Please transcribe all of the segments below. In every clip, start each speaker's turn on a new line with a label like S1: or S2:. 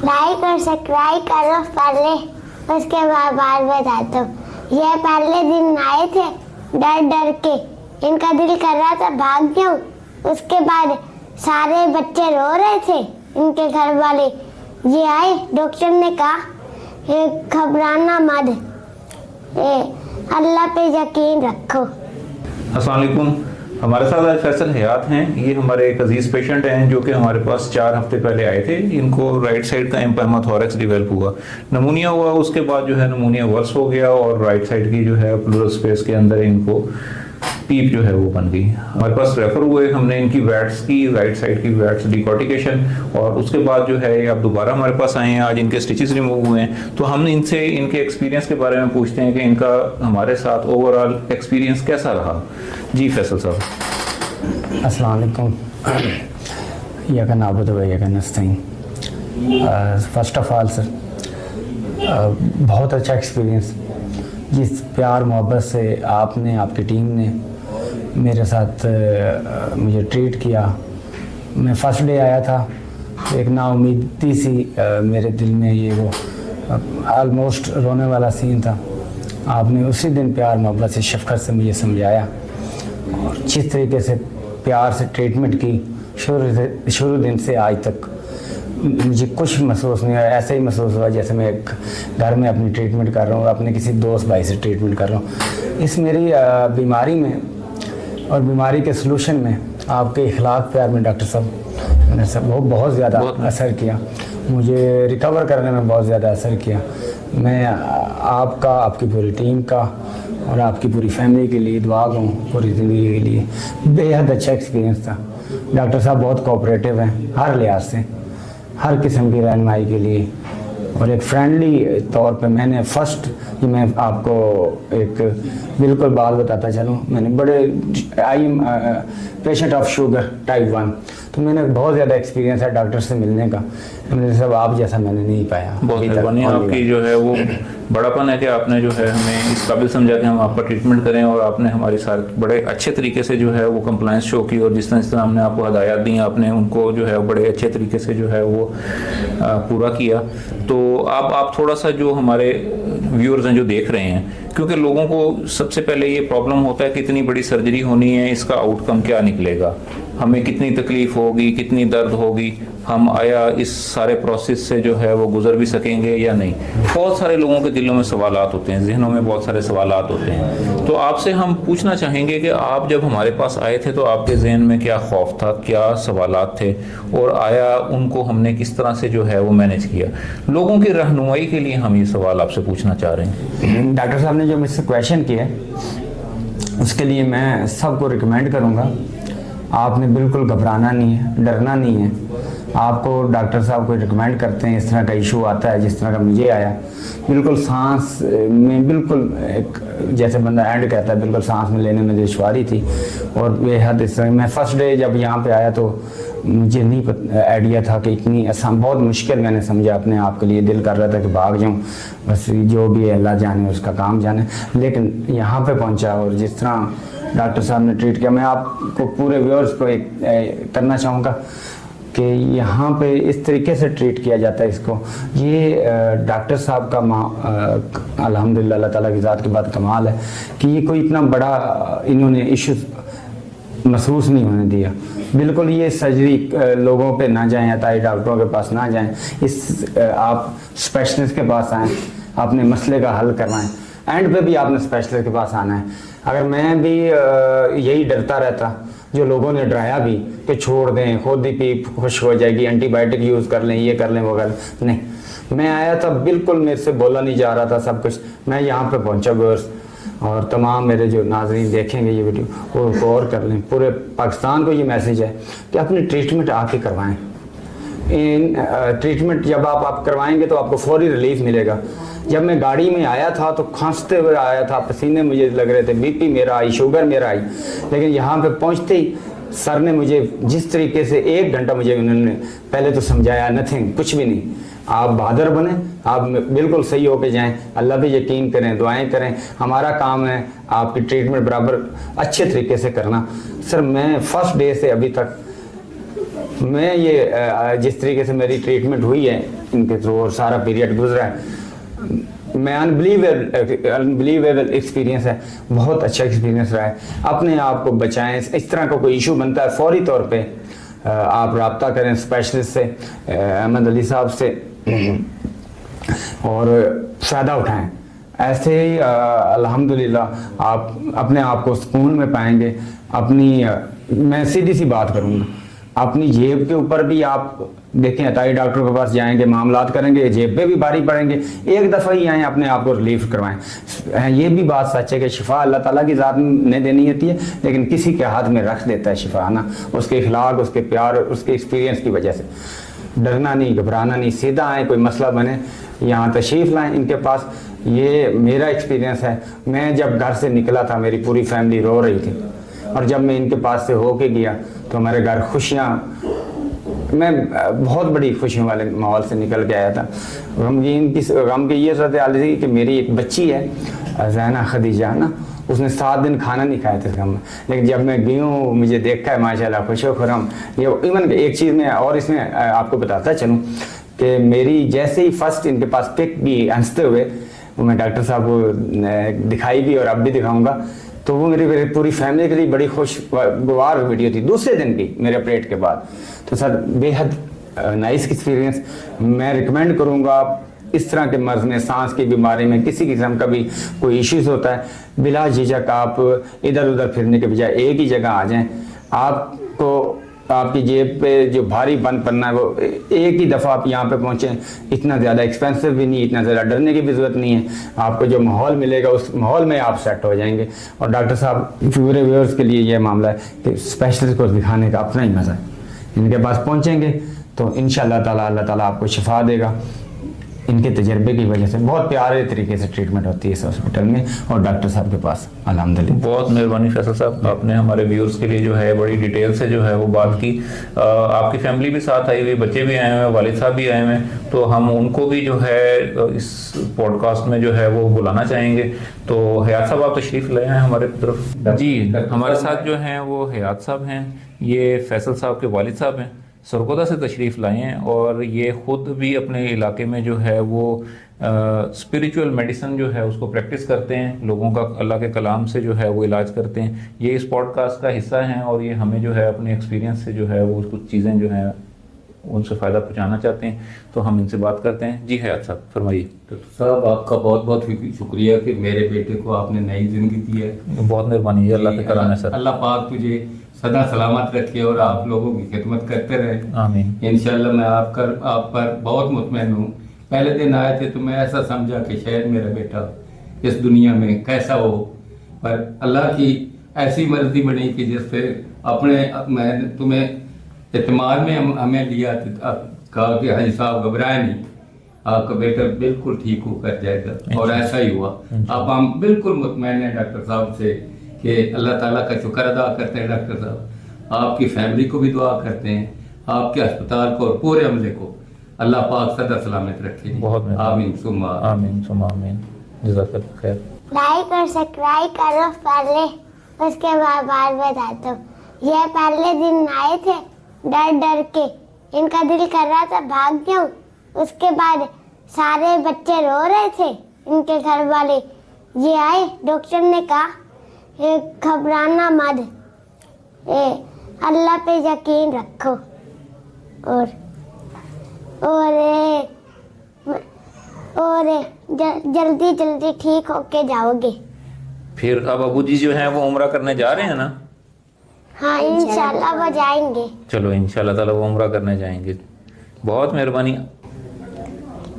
S1: Like और subscribe करो पहले, उसके बाद बात बताता हूँ। ये पहले दिन आए थे डर डर के, इनका दिल कर रहा था भाग जाऊं। उसके बाद सारे बच्चे रो रहे थे, इनके घर वाले। ये आए, डॉक्टर ने कहा ये घबराना मत, अल्लाह पे यकीन रखो।
S2: अस्सलाम वालेकुम। हमारे साथ आज फैसल हयात हैं। ये हमारे एक अजीज पेशेंट हैं जो कि हमारे पास 4 हफ्ते पहले आए थे। इनको राइट साइड का एम्पायमा थोरैक्स डेवलप हुआ, नमूनिया हुआ। उसके बाद जो है नमूनिया वर्स हो गया और राइट साइड की जो है प्लूरल स्पेस के अंदर इनको पीप जो है वो बन गई। हमारे पास रेफर हुए, हमने इनकी वैट्स की, राइट साइड की वैट्स डिकॉर्टिकेशन, और उसके बाद जो है अब दोबारा हमारे पास आए हैं। आज इनके स्टिचेस रिमूव हुए हैं, तो हम इनसे इनके एक्सपीरियंस के बारे में पूछते हैं कि इनका हमारे साथ ओवरऑल एक्सपीरियंस कैसा रहा। जी फैसल साहब।
S3: अस्सलाम वालेकुम। यका नाबुद व यका नस्तईन। फर्स्ट ऑफ ऑल सर, बहुत अच्छा एक्सपीरियंस। जिस प्यार मोहब्बत से आपने, आपकी टीम ने मेरे साथ मुझे ट्रीट किया। मैं फर्स्ट डे आया था, एक नाउमीदी सी मेरे दिल में, ये वो ऑलमोस्ट रोने वाला सीन था। आपने उसी दिन प्यार मोहब्बत से, शफ़क़त से मुझे समझाया, और जिस तरीके से प्यार से ट्रीटमेंट की शुरू दिन से आज तक मुझे कुछ महसूस नहीं हुआ। ऐसा ही महसूस हुआ जैसे मैं एक घर में अपनी ट्रीटमेंट कर रहा हूँ, अपने किसी दोस्त भाई से ट्रीटमेंट कर रहा हूँ। इस मेरी बीमारी में और बीमारी के सलूशन में आपके इखलाक प्यार में डॉक्टर साहब ने सब बहुत ज़्यादा असर किया। मुझे रिकवर करने में बहुत ज़्यादा असर किया। मैं आपका, आपकी पूरी टीम का और आपकी पूरी फैमिली के लिए दुआ करूँ, पूरी ज़िंदगी के लिए। बेहद अच्छा एक्सपीरियंस था। डॉक्टर साहब बहुत कोऑपरेटिव हैं हर लिहाज से, हर किस्म की रहनुमाई के लिए, और एक फ्रेंडली तौर पे। मैंने फर्स्ट, मैं आपको एक बिल्कुल बात बताता चलूँ, मैंने बड़े I am patient of sugar type 1, तो मैंने बहुत ज़्यादा एक्सपीरियंस है डॉक्टर से मिलने का। मेरे सब आप जैसा मैंने नहीं पाया।
S2: बहुत मेहरबानी आपकी, जो है वो बड़ापन है कि आपने जो है हमें इस काबिल समझा कि हम आपका ट्रीटमेंट करें, और आपने हमारी साथ बड़े अच्छे तरीके से जो है वो कंप्लायंस शो की, और जिस तरह हमने आपको हदायत दी आपने उनको जो है बड़े अच्छे तरीके से जो है वो पूरा किया। तो आप थोड़ा सा जो हमारे व्यूअर्स हैं जो देख रहे हैं, क्योंकि लोगों को सबसे पहले ये प्रॉब्लम होता है कि इतनी बड़ी सर्जरी होनी है, इसका आउटकम क्या निकलेगा, हमें कितनी तकलीफ होगी, कितनी दर्द होगी, हम आया इस सारे प्रोसेस से जो है वो गुजर भी सकेंगे या नहीं। बहुत सारे लोगों के दिलों में सवालात होते हैं, जहनों में बहुत सारे सवालात होते हैं। तो आपसे हम पूछना चाहेंगे कि आप जब हमारे पास आए थे तो आपके जहन में क्या खौफ था, क्या सवालात थे, और आया उनको हमने किस तरह से जो है वो मैनेज किया। लोगों की रहनुमाई के लिए हम ये सवाल आपसे पूछना चाह रहे हैं।
S3: डॉक्टर साहब ने जो मुझसे क्वेश्चन किया, उसके लिए मैं सबको रिकमेंड करूँगा, आपने बिल्कुल घबराना नहीं है, डरना नहीं है। आपको डॉक्टर साहब को रिकमेंड करते हैं, इस तरह का इशू आता है जिस तरह का मुझे आया, बिल्कुल सांस में बिल्कुल एक जैसे बंदा एंड कहता है, बिल्कुल सांस में लेने में दुश्वारी थी। और बेहद इस तरह मैं फर्स्ट डे जब यहाँ पे आया तो मुझे नहीं आइडिया था कि इतनी आसान, बहुत मुश्किल मैंने समझा अपने आप के लिए। दिल कर रहा था कि भाग जाऊँ, बस जो भी है अल्लाह जाने, उसका काम जाने। लेकिन यहाँ पे पहुँचा और जिस तरह डॉक्टर साहब ने ट्रीट किया, मैं आपको पूरे व्यूअर्स को एक करना चाहूँगा कि यहाँ पे इस तरीके से ट्रीट किया जाता है इसको। ये डॉक्टर साहब का अल्हम्दुलिल्लाह अल्लाह ताला की ज़ात के बाद कमाल है कि ये कोई इतना बड़ा इन्होंने इशू महसूस नहीं होने दिया। बिल्कुल ये सर्जरी लोगों पे ना जाएं, अताई डॉक्टरों के पास ना जाएं, इस आप स्पेशलिस्ट के पास आएँ, अपने मसले का हल करवाएं। एंड पे भी आपने स्पेशलिस्ट के पास आना है। अगर मैं भी यही डरता रहता, जो लोगों ने डराया भी कि छोड़ दें, खुद ही पीप खुश हो जाएगी, एंटीबायोटिक यूज़ कर लें, ये कर लें, वो कर लें, नहीं। मैं आया था, बिल्कुल मेरे से बोला नहीं जा रहा था सब कुछ। मैं यहाँ पे पहुँचा व्यूअर्स, और तमाम मेरे जो नाज़रीन देखेंगे ये वीडियो, वो गौर कर लें। पूरे पाकिस्तान को ये मैसेज है कि अपनी ट्रीटमेंट आके करवाएँ। इन ट्रीटमेंट जब आप करवाएंगे तो आपको फौरी रिलीफ मिलेगा। जब मैं गाड़ी में आया था तो खांसते हुए आया था, पसीने मुझे लग रहे थे, बीपी मेरा आई, शुगर मेरा आई। लेकिन यहाँ पे पहुँचते ही सर ने मुझे जिस तरीके से 1 घंटा मुझे उन्होंने पहले तो समझाया, नथिंग, कुछ भी नहीं, आप बहादुर बने, आप बिल्कुल सही होके जाएं, अल्लाह पे यकीन करें, दुआएं करें, हमारा काम है आपकी ट्रीटमेंट बराबर अच्छे तरीके से करना। सर मैं फर्स्ट डे से अभी तक मैं ये जिस तरीके से मेरी ट्रीटमेंट हुई है इनके थ्रू और सारा पीरियड गुजरा है, मैं अनबिलीवेबल एक्सपीरियंस है, बहुत अच्छा एक्सपीरियंस रहा है। अपने आप को बचाएं, इस तरह का कोई इशू बनता है फौरी तौर पे आप रब्ता करें स्पेशलिस्ट से, अहमद अली साहब से, और फ़ायदा उठाएं। ऐसे ही अल्हम्दुलिल्लाह आप अपने आप को सुकून में पाएंगे। मैं सीधी सी बात करूँगा, अपनी जेब के ऊपर भी आप देखें, अताई डॉक्टर के पास जाएंगे, मामलात करेंगे, जेब पे भी भारी पड़ेंगे, एक दफ़ा ही आएँ, अपने आप को रिलीफ करवाएं। ये भी बात सच है कि शिफा अल्लाह ताला की ज़ात ने देनी होती है, लेकिन किसी के हाथ में रख देता है शिफा ना, उसके इखलाक, उसके प्यार, उसके एक्सपीरियंस की वजह से। डरना नहीं, घबराना नहीं, सीधा आए, कोई मसला बने यहाँ तशरीफ़ लाएँ इनके पास। ये मेरा एक्सपीरियंस है। मैं जब घर से निकला था मेरी पूरी फैमिली रो रही थी, और जब मैं इनके पास से होके गया तो हमारे घर खुशियाँ, मैं बहुत बड़ी खुशियों वाले माहौल से निकल के आया था। गम की ये सूरत हाल थी कि मेरी एक बच्ची है ज़ैना खदीजा ना, उसने 7 दिन खाना नहीं खाया था गम में, लेकिन जब मैं गई हूँ मुझे देखा है माशाल्लाह खुशो खुरम। ये इवन एक चीज़ में और इसमें आपको बताता चलूँ कि मेरी जैसे ही फर्स्ट इनके पास पिक भी हंसते हुए, वो मैं डॉक्टर साहब को दिखाई भी और अब भी दिखाऊंगा, तो वो मेरी पूरी फैमिली के लिए बड़ी खुशगवार वीडियो थी दूसरे दिन की मेरे ऑपरेट के बाद। तो सर बेहद नाइस एक्सपीरियंस। मैं रिकमेंड करूँगा, आप इस तरह के मर्ज़ में, सांस की बीमारी में, किसी किस्म का भी कोई इश्यूज़ होता है, बिला झिझक आप इधर उधर फिरने के बजाय एक ही जगह आ जाएं। आपको आपकी जेब पे जो भारी बंद पड़ना है वो एक ही दफ़ा आप यहाँ पे पहुँचें, इतना ज़्यादा एक्सपेंसिव भी नहीं, इतना ज़्यादा डरने की भी ज़रूरत नहीं है। आपको जो माहौल मिलेगा उस माहौल में आप सेट हो जाएंगे। और डॉक्टर साहब, पूरे व्यूअर्स के लिए ये मामला है कि स्पेशलिस्ट को दिखाने का अपना ही मज़ा है। इनके पास पहुँचेंगे तो इंशाअल्लाह ताला अल्लाह ताला आपको शिफा देगा। इनके तजर्बे की वजह से बहुत प्यारे तरीके से ट्रीटमेंट होती है इस हॉस्पिटल में और डॉक्टर साहब के पास अल्हम्दुलिल्लाह।
S2: बहुत मेहरबानी फैसल साहब, आपने हमारे व्यूअर्स के लिए जो है बड़ी डिटेल से जो है वो बात की। आपकी फैमिली भी साथ आई हुई, बच्चे भी आए हुए हैं, वालिद साहब भी आए हुए हैं, तो हम उनको भी जो है इस पॉडकास्ट में जो है वो बुलाना चाहेंगे। तो हयात साहब आप तशरीफ़ ले आए हमारे तरफ। जी, हमारे साथ जो हैं वो हयात साहब हैं, ये फैसल साहब के वालिद साहब हैं, सरगोदा से तशरीफ़ लाए हैं, और ये ख़ुद भी अपने इलाके में जो है वो स्पिरिचुअल मेडिसिन जो है उसको प्रैक्टिस करते हैं, लोगों का अल्लाह के कलाम से जो है वो इलाज करते हैं। ये इस पॉडकास्ट का हिस्सा हैं और ये हमें जो है अपने एक्सपीरियंस से जो है वो कुछ चीज़ें जो हैं उनसे फ़ायदा पहुँचाना चाहते हैं, तो हम इनसे बात करते हैं। जी हयात साहब फरमाइए।
S4: डॉक्टर साहब, आपका बहुत बहुत शुक्रिया कि मेरे बेटे को आपने नई ज़िंदगी दी है।
S2: बहुत मेहरबानी है, अल्लाह के करम है सर।
S4: अल्लाह पाक तुझे सदा सलामत रखे और आप लोगों की खिदमत करते रहे, आमीन। इंशाल्लाह मैं आप पर बहुत मुतमईन हूँ। पहले दिन आए थे तो मैं ऐसा समझा कि शायद मेरा बेटा इस दुनिया में कैसा हो, पर अल्लाह की ऐसी मर्जी बनी कि जिससे मैं तुम्हें इत्मीनान में हमें लिया, कहा कि हाजी साहब घबराए नहीं, आपका बेटा बिल्कुल ठीक होकर जाएगा, और ऐसा ही हुआ। अब हम बिल्कुल मुतमईन हैं डॉक्टर साहब से कि अल्लाह ताला का शुक्र अदा करते हैं। डॉक्टर साहब, आपकी फैमिली को भी दुआ करते हैं, आपके अस्पताल को और पूरे अमले को अल्लाह पाक सदा सलामत रखे।
S2: बहुत
S4: आमीन सुम्मा
S2: आमीन सुम्मा आमीन। जज़ाकल्लाह खैर।
S1: लाइक और सब्सक्राइब करो पहले, उसके बाद बार बताता हूँ। ये पहले दिन आए थे डर डर के, इनका दिल कर रहा था भाग जाऊं। उसके बाद सारे बच्चे रो रहे थे, इनके घर वाले। ये आए, डॉक्टर ने कहा घबराना मत, अल्लाह पे यकीन रखो और जल्दी जल्दी ठीक होके जाओगे।
S2: फिर अब अबू जी जो हैं वो उम्रा करने जा रहे हैं ना?
S1: हाँ, इंशाल्लाह वो जाएंगे।
S2: चलो इंशाल्लाह ताला वो उम्रा करने जाएंगे। बहुत मेहरबानी।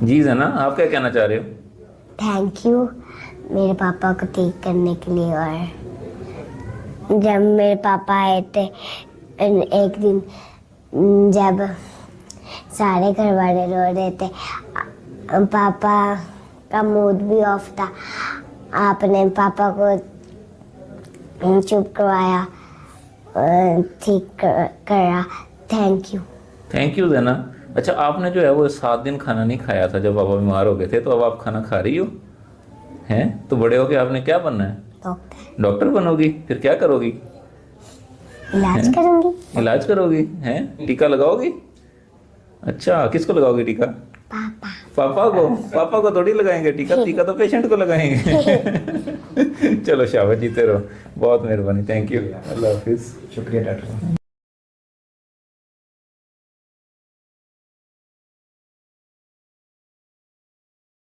S2: जी जना, आप क्या कहना चाह रहे हो?
S1: थैंक यू मेरे पापा को ठीक करने के लिए। और जब मेरे पापा आए थे एक दिन, जब सारे घर वाले रो रहे थे, पापा का मूड भी ऑफ था, आपने पापा को चुप करवाया, ठीक करा। थैंक यू
S2: जना। अच्छा, आपने जो है वो 7 दिन खाना नहीं खाया था जब पापा बीमार हो गए थे, तो अब आप खाना खा रही हो हैं? तो बड़े होके आपने क्या बनना है?
S1: डॉक्टर
S2: बनोगी? फिर क्या करोगी?
S1: इलाज
S2: हैं?
S1: करूंगी।
S2: इलाज करोगी हैं? टीका लगाओगी? अच्छा, किसको लगाओगी टीका?
S1: पापा।
S2: पापा को थोड़ी लगाएंगे टीका, टीका तो पेशेंट को लगाएंगे। चलो शाबाश, जीते रहो, बहुत मेहरबानी, थैंक यू, अल्लाह हाफिज।
S3: शुक्रिया डॉक्टर साहब।